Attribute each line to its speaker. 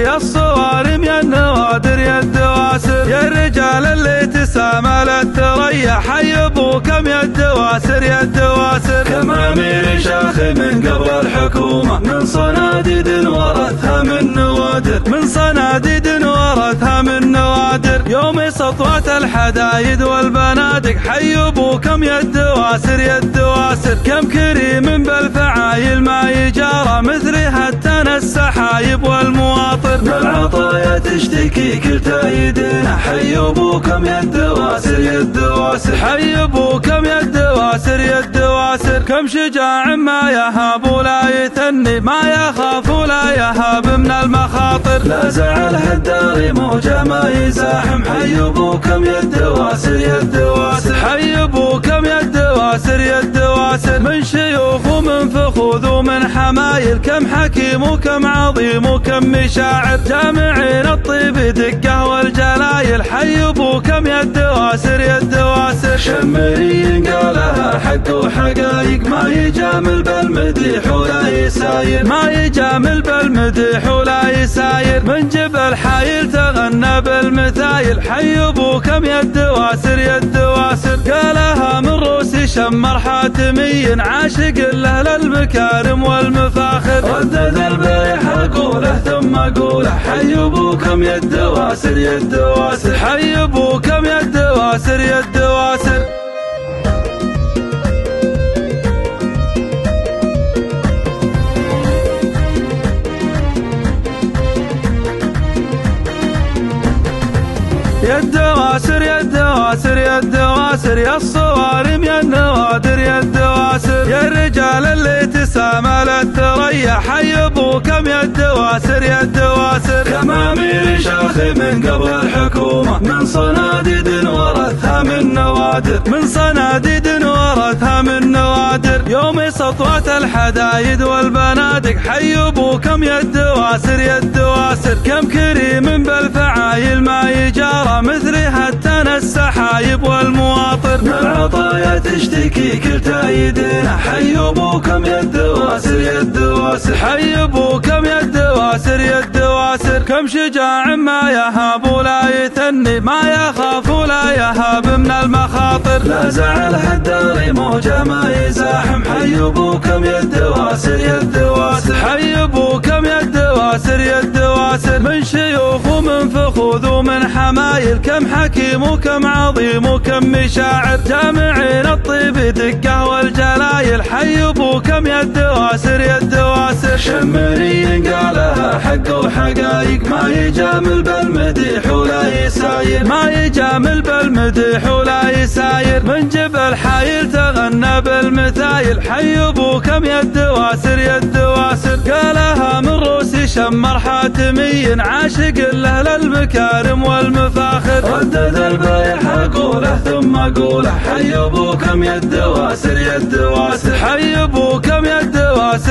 Speaker 1: يا الصوارم يا النوادر يا الدواسر، يا الرجال اللي تساملت تريح حي ابوكم يا الدواسر يا الدواسر.
Speaker 2: كم امير شاخ من قبل الحكومة من صناديد ورثها من نوادر،
Speaker 1: من صناديد ورثها من نوادر، يوم سطوة الحدايد والبنادق حي ابوكم يا الدواسر يا الدواسر. كم كريم بالفعايل ما يجارى مثله حتى السحايب والمواطر،
Speaker 2: بالعطايا تشتكي كل تايدنا حي ابوكم يا الدواسر يا الدواسر،
Speaker 1: حي ابوكم يا الدواسر يا الدواسر. كم شجاع ما يهاب ولا يثني، ما يخاف ولا يهاب من المخاطر،
Speaker 2: لا زعل هالدار موجه ما يزاحم حي ابوكم يا الدواسر يا الدواسر،
Speaker 1: حي ابوكم يا الدواسر يا الدواسر. من شيوخ ومن فخوذ ومن حمايل، كم حكيم وكم عظيم وكم مشاعر، جامعين الطيب دقه والجلايل حي ابوكم يا الدواسر يا الدواسر.
Speaker 2: شمري قالها حق وحقايق ما يجامل بالمديح ولا يساير،
Speaker 1: ما يجامل بالمديح ولا يساير. من جبل حايل تغنى بالمثايل حي ابوكم يا الدواسر يا الدواسر. قالها من روس شمر حاتمي عاشق له للمكارم والمفاخر،
Speaker 2: ردد البيح اقوله ثم اقوله حي ابوكم يا الدواسر يا الدواسر،
Speaker 1: حي ابوكم يا الدواسر يا الدواسر. يا الدواسر يا الدواسر يا الدواسر، يا الصوارم يا النوادر يا الدواسر، يا الرجال اللي تساملت تريح حي ابوكم يا الدواسر يا الدواسر.
Speaker 2: كم امير شاخ من قبل الحكومة من صناديد ورثها من نوادر،
Speaker 1: من صناديد ورثها من نوادر، يوم سطوة الحدايد والبنادق حي ابوكم يا الدواسر يا الدواسر. كم كريم بالفعايل ما يجارى مثله حتى السحايب والمواطر،
Speaker 2: بالعطايا تشتكي كل تايدنا حي ابوكم يا الدواسر يا الدواسر،
Speaker 1: حي ابوكم يا الدواسر يا الدواسر. كم شجاع ما يهاب ولا يثني، ما يخاف ولا يهاب من المخاطر،
Speaker 2: لا زعل هالدار موجه ما يزاحم حي ابوكم يا الدواسر يا الدواسر،
Speaker 1: حي ابوكم يا الدواسر يا الدواسر. من شيوخ ومن فخوذ ومن حمايل، كم حكيم وكم عظيم وكم مشاعر، جامعين الطيب دقه والجلايل حي ابوكم يا الدواسر يا الدواسر.
Speaker 2: شمري قالها حق وحقايق ما يجامل بالمديح ولا يساير،
Speaker 1: ما يجامل بالمديح ولا يساير. من جبل حايل تغنى بالمثايل حي ابوكم يا الدواسر يا الدواسر. قالها من روس شمر حاتمي عاشق له للمكارم والمفاخر،
Speaker 2: ردد البيح اقوله ثم اقوله حي ابوكم يا الدواسر يا الدواسر،
Speaker 1: حي ابوكم يا الدواسر